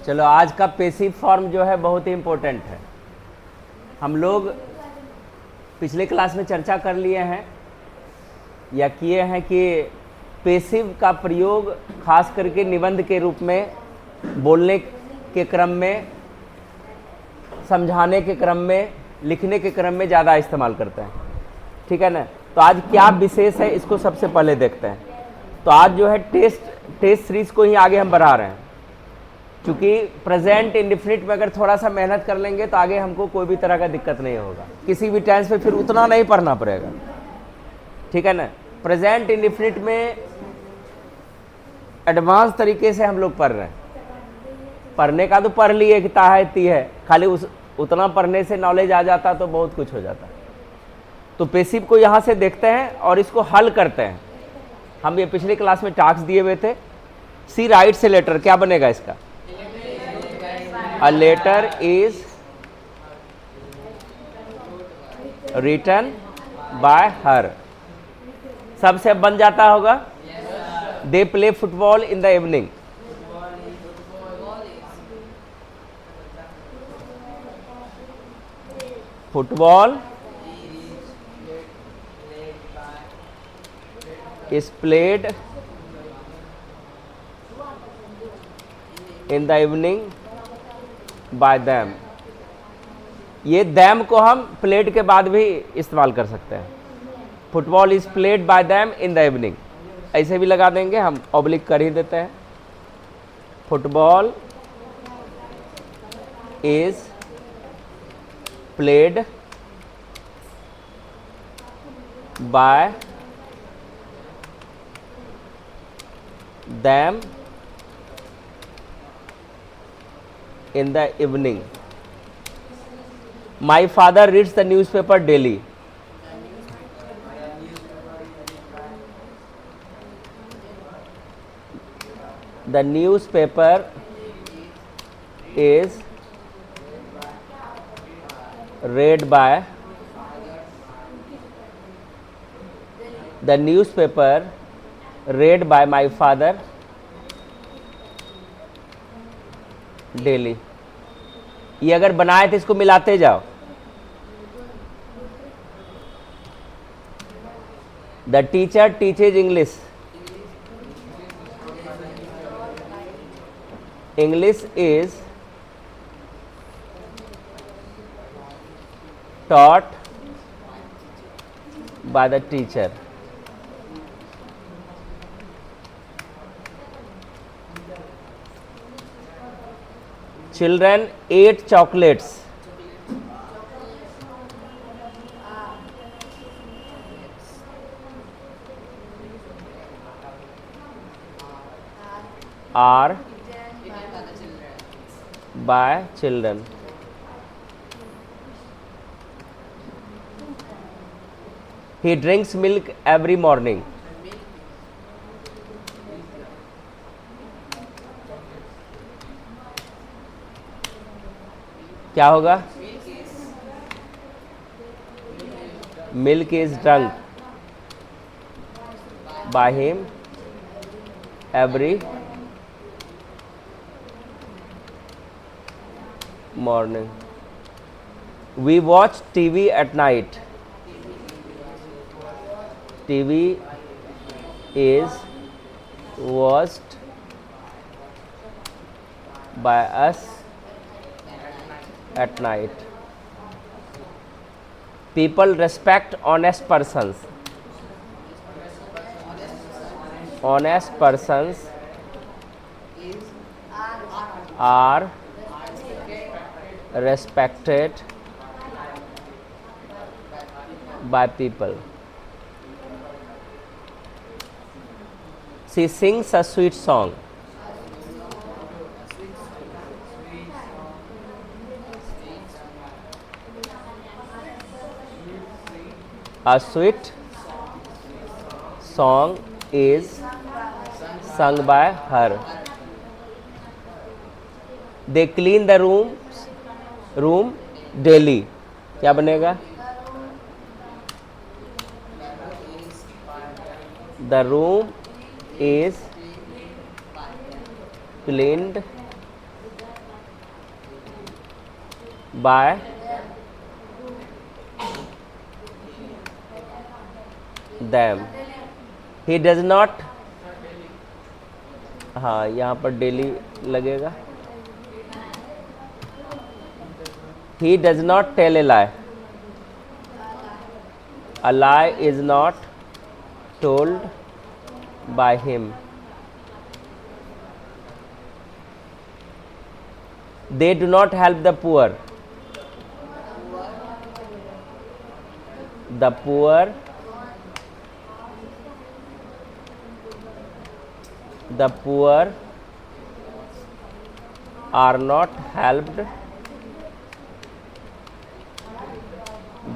चलो, आज का पैसिव फॉर्म जो है बहुत ही इम्पोर्टेंट है। हम लोग पिछले क्लास में चर्चा कर लिए हैं या किए हैं कि पैसिव का प्रयोग खास करके निबंध के रूप में, बोलने के क्रम में, समझाने के क्रम में, लिखने के क्रम में ज़्यादा इस्तेमाल करते हैं। ठीक है ना। तो आज क्या विशेष है इसको सबसे पहले देखते हैं। तो आज जो है टेस्ट सीरीज को ही आगे हम बढ़ा रहे हैं, क्योंकि प्रेजेंट इंडेफिनिट में अगर थोड़ा सा मेहनत कर लेंगे तो आगे हमको कोई भी तरह का दिक्कत नहीं होगा, किसी भी टेंस पे फिर उतना नहीं पढ़ना पड़ेगा। ठीक है ना। प्रेजेंट इंडेफिनिट में एडवांस तरीके से हम लोग पढ़ रहे हैं। पढ़ने का तो पढ़ लिए कि ताहती है, खाली उतना पढ़ने से नॉलेज आ जाता तो बहुत कुछ हो जाता। तो पैसिव को यहाँ से देखते हैं और इसको हल करते हैं। हम ये पिछले क्लास में टास्क दिए हुए थे। सी राइट्स ए लेटर, क्या बनेगा इसका? A letter is written by her। सबसे बन जाता होगा। They play football in the evening। Football is played in the evening by them। ये them को हम played के बाद भी इस्तेमाल कर सकते हैं। Football is played by them in the evening, ऐसे भी लगा देंगे, हम ऑब्लिक कर ही देते हैं। Football is played by them in the evening। My father reads the newspaper daily। The newspaper is read by the newspaper read by my father daily. ये अगर बनाए तो इसको मिलाते जाओ। The teacher teaches English. English is taught by the teacher। Children ate chocolates। Are by children। He drinks milk every morning। क्या होगा? Milk is drunk by him every morning. We watch TV at night. TV is watched by us at night। People respect honest persons। Honest persons are respected by people। She sings a sweet song। A sweet song is sung by her। They clean the room daily। क्या बनेगा? The room is cleaned by them. He does not, हाँ यहाँ पर daily लगेगा. He does not tell a lie. A lie is not told by him. They do not help the poor. The poor are not helped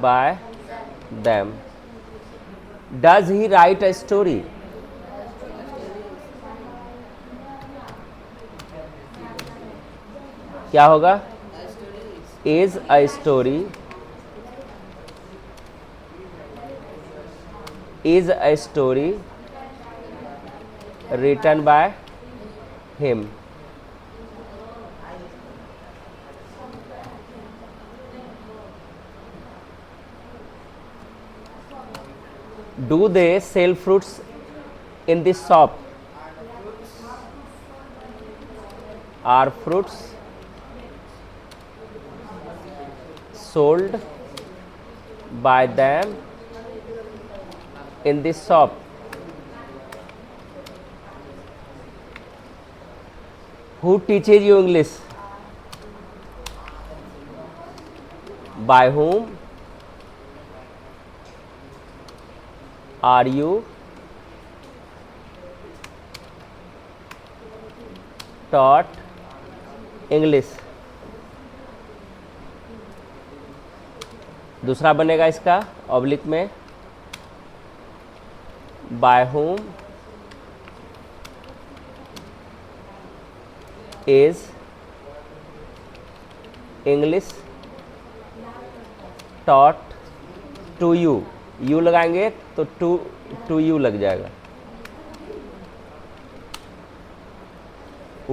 by them. Does he write a story? क्या होगा? Is a story written by him? Do they sell fruits in this shop? Are fruits sold by them in this shop? Who teaches you English? By whom are you taught English? दूसरा बनेगा इसका oblique में, by whom is English taught to you. You लगाएंगे तो to you लग जाएगा.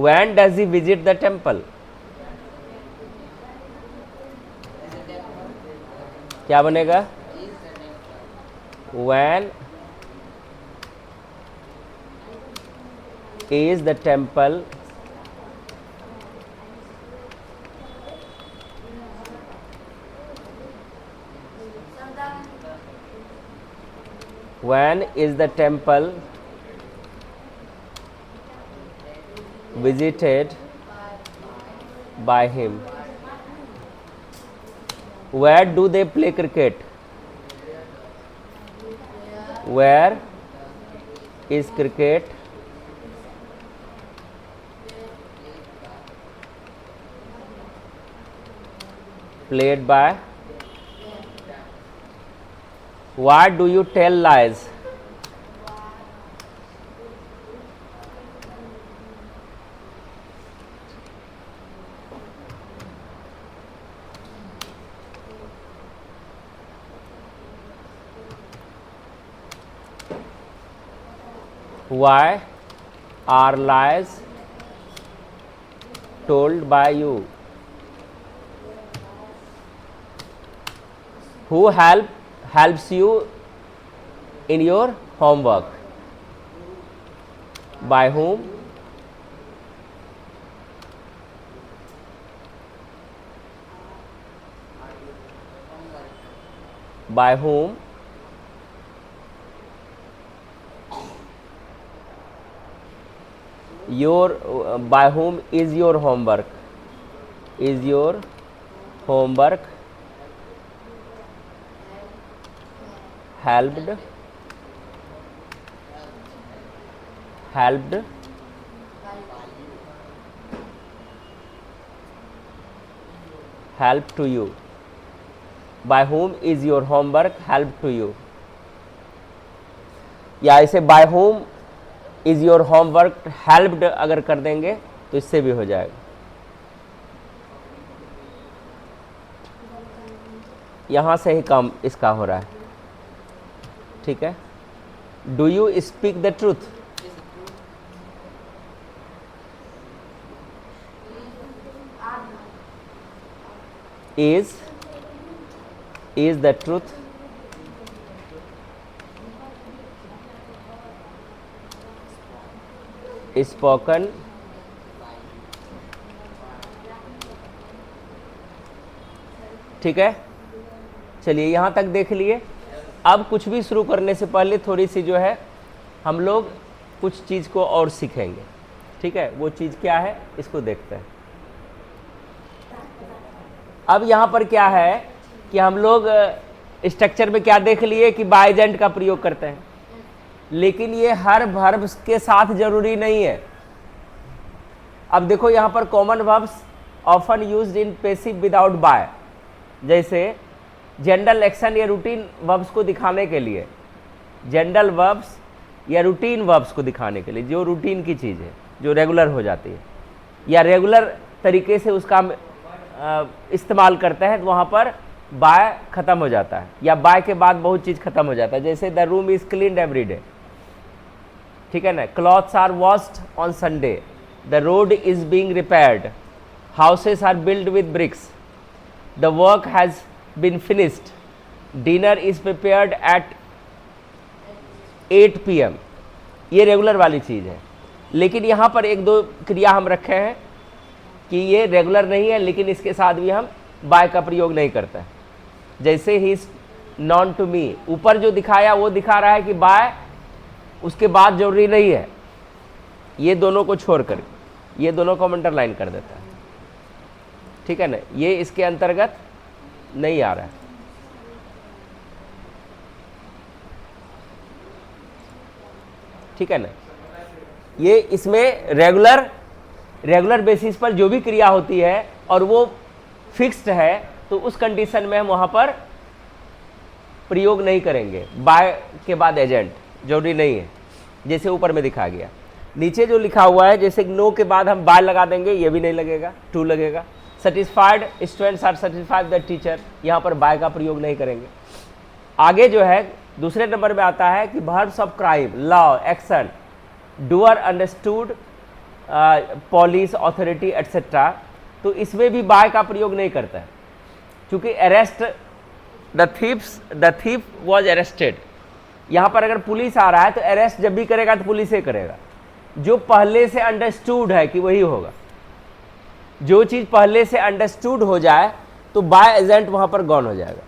When does he visit the temple? क्या बनेगा? When is the temple visited by him? Where do they play cricket? Where is cricket played by? Why do you tell lies? Why are lies told by you? Who helps you in your homework? By whom? By whom? By whom is your homework? Is your homework helped to you? By whom is your homework helped to you? या इसे by whom is your homework helped अगर कर देंगे तो इससे भी हो जाएगा. यहां से ही काम इसका हो रहा है. ठीक है. Do you speak the truth? is the truth, spoken ठीक है। चलिए यहाँ तक देख लिए। अब कुछ भी शुरू करने से पहले थोड़ी सी जो है हम लोग कुछ चीज़ को और सीखेंगे, ठीक है। वो चीज़ क्या है इसको देखते हैं। अब यहाँ पर क्या है कि हम लोग स्ट्रक्चर में क्या देख लिए कि बाय एजेंट का प्रयोग करते हैं, लेकिन ये हर वर्ब के साथ जरूरी नहीं है। अब देखो यहाँ पर common verbs often used in passive without by, जैसे जनरल एक्शन या रूटीन वर्ब्स को दिखाने के लिए, जनरल वर्ब्स या रूटीन वर्ब्स को दिखाने के लिए, जो रूटीन की चीज़ है, जो रेगुलर हो जाती है या रेगुलर तरीके से उसका इस्तेमाल करते हैं, तो वहाँ पर बाय ख़त्म हो जाता है या बाय के बाद बहुत चीज़ ख़त्म हो जाता है। जैसे the room is cleaned every day, ठीक है ना। Clothes are washed on Sunday, the road is being repaired, houses are build with bricks, the work has been finished, dinner is prepared at 8 PM। ये regular वाली चीज़ है। लेकिन यहाँ पर एक दो क्रिया हम रखे हैं कि ये रेगुलर नहीं है, लेकिन इसके साथ भी हम बाय का प्रयोग नहीं करते हैं। जैसे he is known to me, ऊपर जो दिखाया वो दिखा रहा है कि बाय उसके बाद जरूरी नहीं है। ये दोनों को छोड़कर ये दोनों को अंडरलाइन कर देता है, ठीक है ना। ये इसके अंतर्गत नहीं आ रहा है, ठीक है ना। ये इसमें रेगुलर बेसिस पर जो भी क्रिया होती है और वो फिक्स्ड है, तो उस कंडीशन में हम वहाँ पर प्रयोग नहीं करेंगे। बाय के बाद एजेंट जरूरी नहीं है, जैसे ऊपर में दिखा गया। नीचे जो लिखा हुआ है, जैसे नो के बाद हम बाय लगा देंगे, ये भी नहीं लगेगा, टू लगेगा। Satisfied students are satisfied the teacher, यहाँ पर बाय का प्रयोग नहीं करेंगे। आगे जो है दूसरे नंबर में आता है कि verbs of crime, law, action, doer, understood, police, authority etcetera, तो इसमें भी बाय का प्रयोग नहीं करता है, क्योंकि arrest, the thief was arrested. यहाँ पर अगर पुलिस आ रहा है तो अरेस्ट जब भी करेगा तो पुलिस ही करेगा। जो पहले से अंडरस्टूड है कि वही होगा, जो चीज़ पहले से अंडरस्टूड हो जाए तो बाय एजेंट वहाँ पर गॉन हो जाएगा।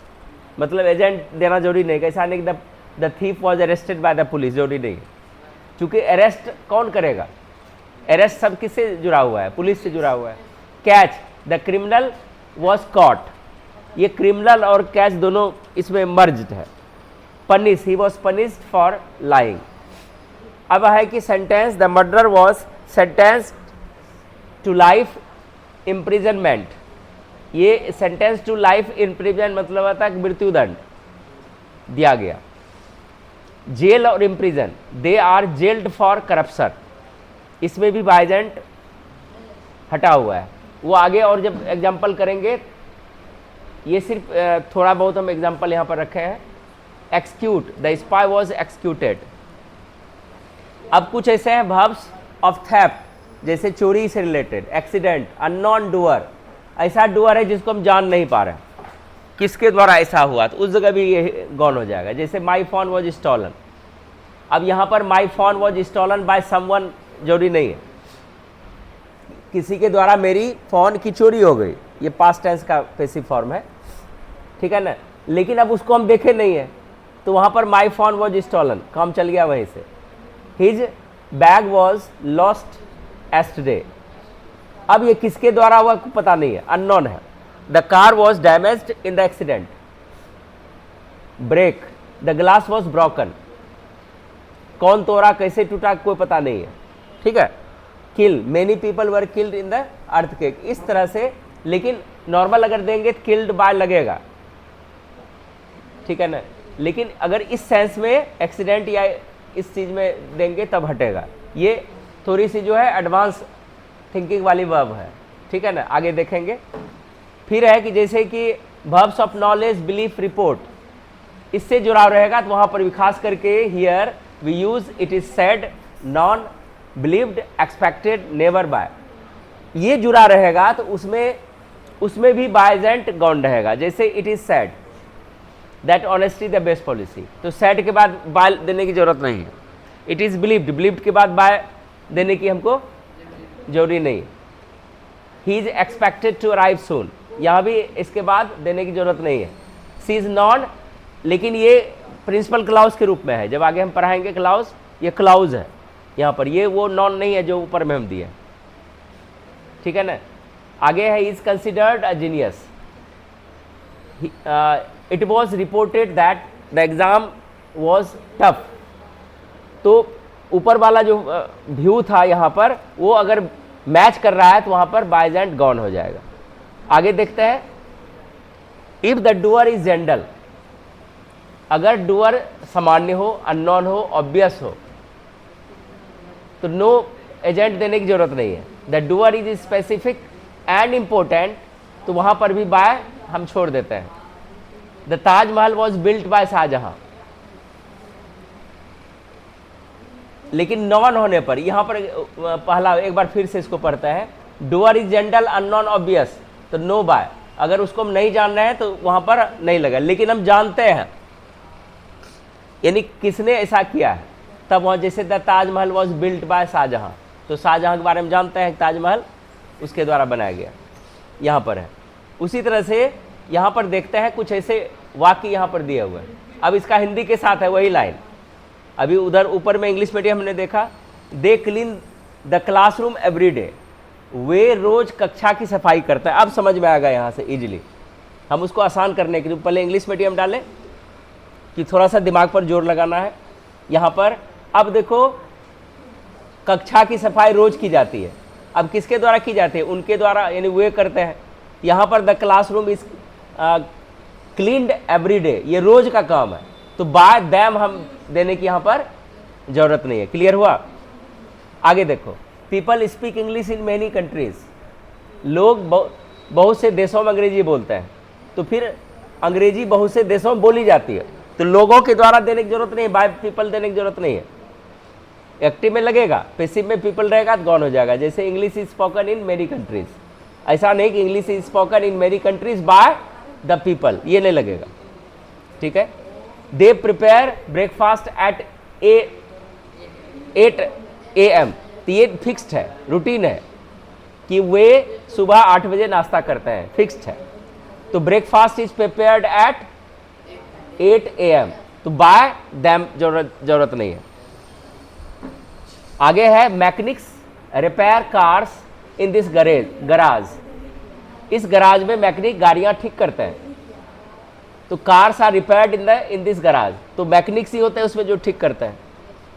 मतलब एजेंट देना जरूरी नहीं, ऐसा नहीं कि the thief was arrested by the police, जरूरी नहीं है, क्योंकि अरेस्ट कौन करेगा। अरेस्ट सब किससे जुड़ा हुआ है, पुलिस से जुड़ा हुआ है। Catch, the criminal was caught, ये क्रिमिनल और कैच दोनों इसमें मर्ज्ड है। Punish, he was punished for lying. अब है कि sentence, the murderer was sentenced to life imprisonment. ये सेंटेंस टू लाइफ इम्प्रिजन मतलब आता है मृत्यु दंड दिया गया। जेल और imprison, they are jailed for corruption, इसमें भी बाय एजेंट हटा हुआ है। वो आगे और जब एग्जाम्पल करेंगे, ये सिर्फ थोड़ा बहुत हम एग्जाम्पल यहाँ पर रखे हैं। Execute, the spy was executed. अब कुछ ऐसे हैं वर्ब्स ऑफ थेफ्ट, जैसे चोरी से रिलेटेड। एक्सीडेंट, अननोन डूअर, ऐसा डूअर है जिसको हम जान नहीं पा रहे किसके द्वारा ऐसा हुआ, तो उस जगह भी ये गॉन हो जाएगा। जैसे माई फोन वॉज स्टॉलन, अब यहाँ पर my phone was stolen by someone जरूरी नहीं है, किसी के द्वारा मेरी फ़ोन की चोरी हो गई, ये पास्ट टेंस का पैसिव फॉर्म है, ठीक है ना। लेकिन अब उसको हम देखे नहीं है, तो वहाँ पर माई फोन वॉज स्टॉलन, काम चल गया वहीं से। His bag was lost yesterday, अब ये किसके द्वारा हुआ पता नहीं है, अननोन है। The car was damaged in the accident. Break, the glass was broken, कौन तोड़ा, कैसे टूटा, कोई पता नहीं है, ठीक है। Kill, many people were killed in the earthquake, इस तरह से। लेकिन नॉर्मल अगर देंगे तो किल्ड बाय लगेगा, ठीक है ना। लेकिन अगर इस सेंस में एक्सीडेंट या इस चीज़ में देंगे तब हटेगा। ये थोड़ी सी जो है एडवांस थिंकिंग वाली वर्ब है, ठीक है ना। आगे देखेंगे। फिर है कि जैसे कि verbs of knowledge, belief, report, इससे जुड़ाव रहेगा तो वहाँ पर भी खास करके here we use it is said, known, believed, expected, never by, ये जुड़ा रहेगा तो उसमें उसमें भी बाय एजेंट गॉन रहेगा। जैसे it is said that honesty the best policy, तो सेड के बाद बाय देने की जरूरत नहीं है। इट इज बिलीव्ड, बिलीव्ड के बाद बाय देने की हमको जरूरी नहीं। He is expected to arrive soon, यहाँ भी इसके बाद देने की जरूरत नहीं है। सी इज नॉन, लेकिन ये प्रिंसिपल क्लाउज के रूप में है, जब आगे हम पढ़ाएंगे क्लाउज, ये क्लाउज है यहाँ पर, ये वो नॉन नहीं है जो ऊपर में हम दिए, ठीक है ना। आगे है is considered a genius, it was reported that the exam was tough. तो ऊपर वाला जो व्यू था यहाँ पर, वो अगर मैच कर रहा है तो वहाँ पर बाय एजेंट गॉन हो जाएगा। आगे देखते हैं, if the doer is general, अगर डूअर सामान्य हो, अननोन हो, ऑब्वियस हो, तो नो एजेंट देने की जरूरत नहीं है। The doer is specific and important, तो वहां पर भी बाय हम छोड़ देते हैं। The Taj Mahal was built by Shah Jahan, लेकिन नॉन होने पर यहां पर पहला एक बार फिर से इसको पढ़ता है, doer is general unknown obvious, तो नो बाय। अगर उसको हम नहीं जान रहे हैं तो वहां पर नहीं लगा, लेकिन हम जानते हैं यानी किसने ऐसा किया है, तब वहाँ जैसे the Taj Mahal was built by Shah Jahan, तो शाहजहां के बारे में जानते हैं, ताजमहल उसके द्वारा बनाया गया, यहाँ पर है। उसी तरह से यहाँ पर देखते हैं कुछ ऐसे वाक्य यहाँ पर दिए हुए हैं। अब इसका हिंदी के साथ है वही लाइन। अभी उधर ऊपर में इंग्लिश मीडियम हमने देखा, they clean the classroom every day, वे रोज कक्षा की सफाई करते हैं। अब समझ में आ गया यहाँ से इजीली, हम उसको आसान करने के लिए पहले इंग्लिश मीडियम डालें कि थोड़ा सा दिमाग पर जोर लगाना है यहाँ पर। अब देखो, कक्षा की सफाई रोज की जाती है, अब किसके द्वारा की जाती है, उनके द्वारा, यानी वे करते हैं। यहाँ पर the classroom is cleaned every day, ये रोज का काम है, तो बाय दैम हम देने की यहाँ पर जरूरत नहीं है। क्लियर हुआ? आगे देखो, people speak English in many countries, लोग बहुत से देशों में अंग्रेजी बोलते हैं, तो फिर अंग्रेजी बहुत से देशों में बोली जाती है, तो लोगों के द्वारा देने की जरूरत नहीं है, बाय पीपल देने की जरूरत नहीं है। एक्टिव में लगेगा, पैसिव में पीपल रहेगा तो गॉन हो जाएगा। जैसे English is spoken in many countries, ऐसा नहीं कि English is spoken in many countries by the people, ये नहीं लगेगा, ठीक है। They prepare breakfast at 8 AM, तो ये फिक्स्ड है, रूटीन है कि वे सुबह 8 बजे नाश्ता करते हैं, फिक्स्ड है। तो breakfast is prepared at 8 AM, तो बाय दैम जरूरत नहीं है। आगे है mechanics repair cars in this garage, इस गराज में मैकेनिक गाड़ियां ठीक करते हैं, तो cars are repaired in this garage, तो मैकेनिक्स ही होते हैं उसमें जो ठीक करते हैं,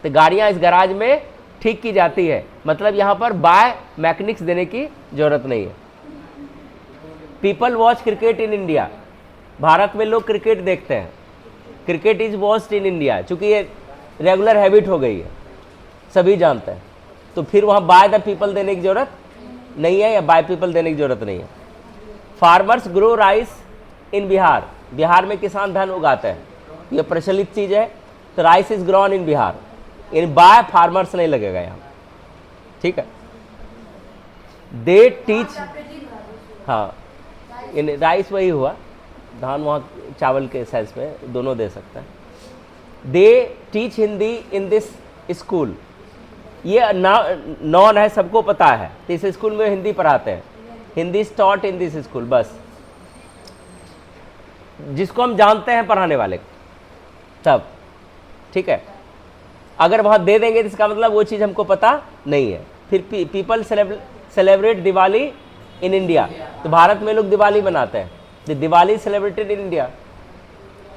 तो गाड़ियां इस गराज में ठीक की जाती है। मतलब यहां पर बाय मैकेनिक्स देने की जरूरत नहीं है। People watch cricket in India, Bharat में लोग क्रिकेट देखते हैं, cricket is watched in India, चूंकि ये रेगुलर हैबिट हो गई है, सभी जानते हैं, तो फिर वहाँ बाय द पीपल देने की जरूरत नहीं है, या बाय पीपल देने की जरूरत नहीं है। फार्मर्स ग्रो राइस इन बिहार, बिहार में किसान धान उगाते हैं, ये प्रचलित चीज़ है, तो rice is grown in Bihar, in by farmers नहीं लगेगा यहाँ, ठीक है। दे टीच, हाँ इन राइस वही हुआ, धान वहाँ चावल के सेंस में दोनों दे सकता है। They teach Hindi in this school, ये नॉन है, सबको पता है, तो इस स्कूल में हिंदी पढ़ाते हैं, Hindi is taught in this school, बस जिसको हम जानते हैं पढ़ाने वाले तब, ठीक है। अगर वहाँ दे देंगे तो इसका मतलब वो चीज़ हमको पता नहीं है। फिर people celebrate Diwali in India, तो भारत में लोग दिवाली मनाते हैं, तो दिवाली सेलिब्रेटेड इन इंडिया,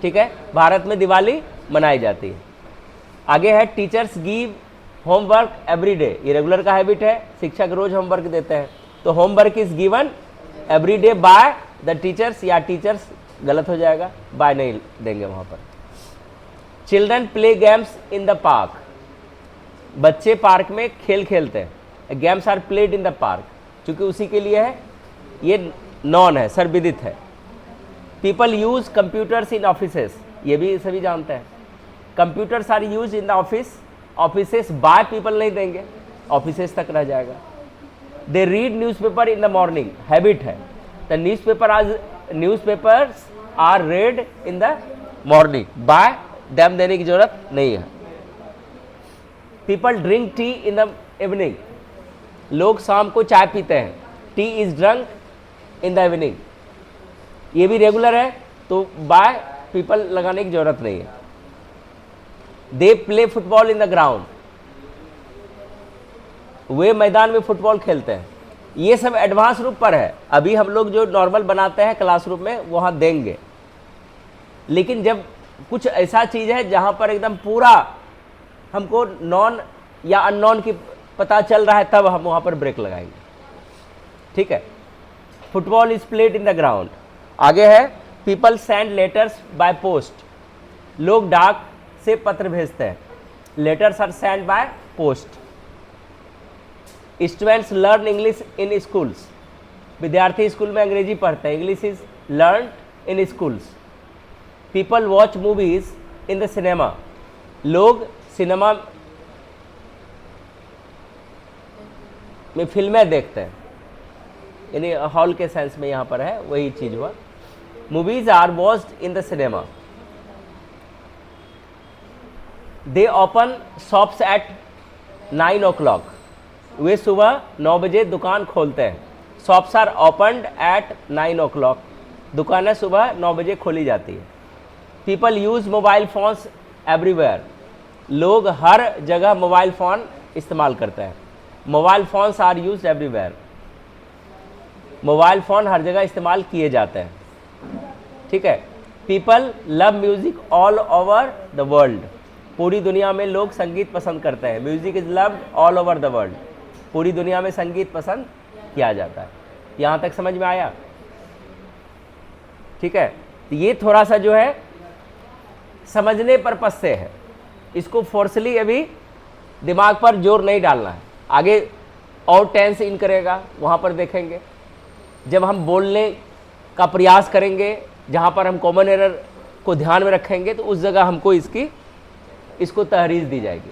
ठीक है, भारत में दिवाली मनाई जाती है। आगे है teachers give homework every day, ये रेगुलर का हैबिट है, शिक्षक रोज होमवर्क देते हैं, तो homework is given every day by the teachers, या टीचर्स गलत हो जाएगा, बाय नहीं देंगे वहाँ पर। Children play games in the park, बच्चे पार्क में खेल खेलते हैं, games are played in the park, चूंकि उसी के लिए है, ये नॉन है, सर्वविदित है। People use computers in offices, ये भी सभी जानते हैं, computers are use in the office, offices by people नहीं देंगे, ऑफिसेस तक रह जाएगा। They read newspaper in the morning, habit है, the newspapers are read in the morning, by them देने की जरूरत नहीं है। People drink tea in the evening, लोग शाम को चाय पीते हैं। Tea is drunk in the evening, ये भी रेगुलर है, तो बाय पीपल लगाने की जरूरत नहीं है। They play football in the ground, वे मैदान में फुटबॉल खेलते हैं। ये सब एडवांस रूप पर है, अभी हम लोग जो नॉर्मल बनाते हैं क्लासरूम में वहाँ देंगे, लेकिन जब कुछ ऐसा चीज़ है जहाँ पर एकदम पूरा हमको नॉन या अननॉन की पता चल रहा है, तब हम वहाँ पर ब्रेक लगाएंगे। ठीक है। Football is played in the ground. आगे है people send letters by post, लोग डाक से पत्र भेजते हैं। Letters are send by post. Students learn English in schools, विद्यार्थी स्कूल में अंग्रेजी पढ़ते हैं। English is learn in schools. People watch movies in the cinema, लोग सिनेमा में फिल्में देखते हैं, यानी हॉल के सेंस में यहाँ पर है, वही चीज़ हुआ। Movies are watched in the cinema. They open shops at 9 o'clock, वे सुबह 9 बजे दुकान खोलते हैं। Shops are opened eight 9 o'clock, दुकानें सुबह 9 बजे खोली जाती है। People use mobile phones everywhere, लोग हर जगह मोबाइल फ़ोन इस्तेमाल करते हैं। Mobile phones are use everywhere, mobile phone हर जगह इस्तेमाल किए जाते हैं। ठीक है। People love music all over the world, पूरी दुनिया में लोग संगीत पसंद करते हैं। Music is loved all over the world, पूरी दुनिया में संगीत पसंद किया जाता है। यहाँ तक समझ में आया? ठीक है। तो ये थोड़ा सा जो है समझने पर्पस से है, इसको फोर्सली अभी दिमाग पर जोर नहीं डालना है। आगे और टेंस इन करेगा, वहाँ पर देखेंगे। जब हम बोलने का प्रयास करेंगे, जहाँ पर हम कॉमन एरर को ध्यान में रखेंगे, तो उस जगह हमको इसको तहरीर दी जाएगी।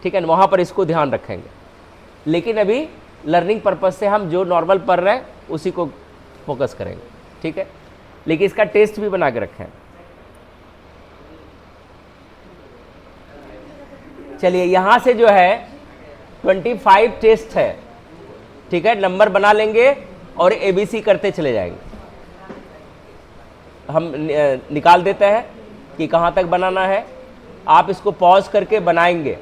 ठीक है, वहाँ पर इसको ध्यान रखेंगे। लेकिन अभी लर्निंग पर्पस से हम जो नॉर्मल पढ़ रहे हैं उसी को फोकस करेंगे। ठीक है। लेकिन इसका टेस्ट भी बना के रखें। चलिए, यहाँ से जो है 25 टेस्ट है। ठीक है, नंबर बना लेंगे और ABC करते चले जाएंगे। हम निकाल देते हैं कि कहाँ तक बनाना है। आप इसको पॉज करके बनाएंगे,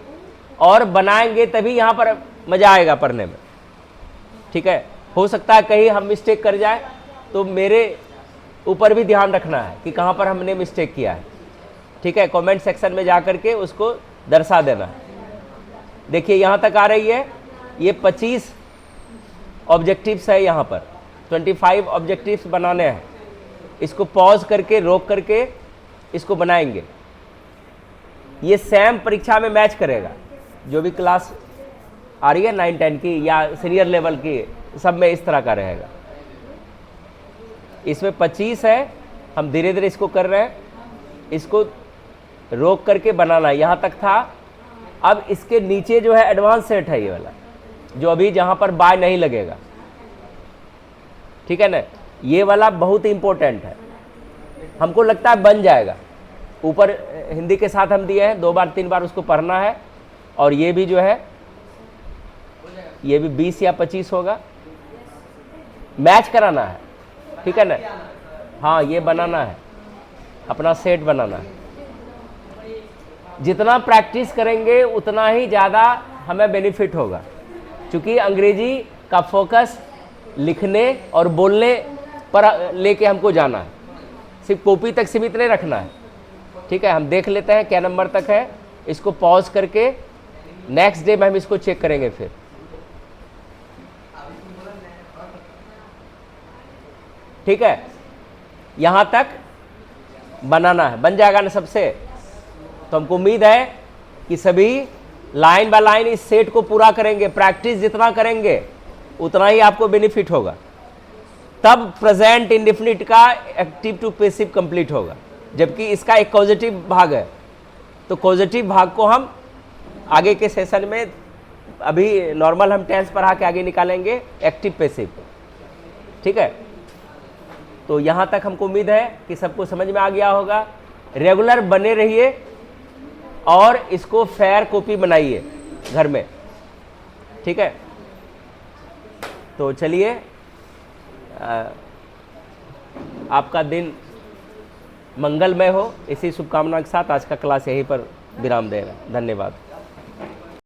और बनाएंगे तभी यहाँ पर मज़ा आएगा पढ़ने में। ठीक है। हो सकता है कहीं हम मिस्टेक कर जाए, तो मेरे ऊपर भी ध्यान रखना है कि कहाँ पर हमने मिस्टेक किया है। ठीक है। कमेंट सेक्शन में जा कर के उसको दर्शा देना। देखिए यहाँ तक आ रही है, ये 25 ऑब्जेक्टिव्स है, यहाँ पर 25 ऑब्जेक्टिव्स बनाने हैं। इसको पॉज करके, रोक करके इसको बनाएंगे। ये सेम परीक्षा में मैच करेगा। जो भी क्लास आ रही है 9-10 की या सीनियर लेवल की, सब में इस तरह का रहेगा। इसमें 25 है, हम धीरे धीरे इसको कर रहे हैं। इसको रोक करके बनाना, यहाँ तक था। अब इसके नीचे जो है एडवांस सेट है, ये वाला जो अभी जहाँ पर बाय नहीं लगेगा। ठीक है ना, ये वाला बहुत ही इंपॉर्टेंट है। हमको लगता है बन जाएगा। ऊपर हिंदी के साथ हम दिए हैं, 2 बार 3 बार उसको पढ़ना है। और ये भी जो है, ये भी 20 या 25 होगा, मैच कराना है। ठीक है ना, हाँ, ये बनाना है, अपना सेट बनाना है। जितना प्रैक्टिस करेंगे उतना ही ज़्यादा हमें बेनिफिट होगा, क्योंकि अंग्रेजी का फोकस लिखने और बोलने पर लेके हमको जाना है, सिर्फ कॉपी तक सीमित नहीं रखना है। ठीक है। हम देख लेते हैं क्या नंबर तक है, इसको पॉज करके नेक्स्ट डे में हम इसको चेक करेंगे फिर। ठीक है, यहाँ तक बनाना है। बन जाएगा ना सबसे? तो हमको उम्मीद है कि सभी लाइन बाय लाइन इस सेट को पूरा करेंगे। प्रैक्टिस जितना करेंगे उतना ही आपको बेनिफिट होगा। तब प्रेजेंट इंडेफिनिट का एक्टिव टू पैसिव कंप्लीट होगा, जबकि इसका एक पॉजिटिव भाग है। तो पॉजिटिव भाग को हम आगे के सेशन में, अभी नॉर्मल हम टेंस पढ़ा के आगे निकालेंगे एक्टिव पैसिव। ठीक है। तो यहाँ तक हमको उम्मीद है कि सबको समझ में आ गया होगा। रेगुलर बने रहिए और इसको फेयर कॉपी बनाइए घर में, ठीक है। तो चलिए, आपका दिन मंगलमय हो, इसी शुभकामना के साथ आज का क्लास यहीं पर विराम दे रहा है। धन्यवाद।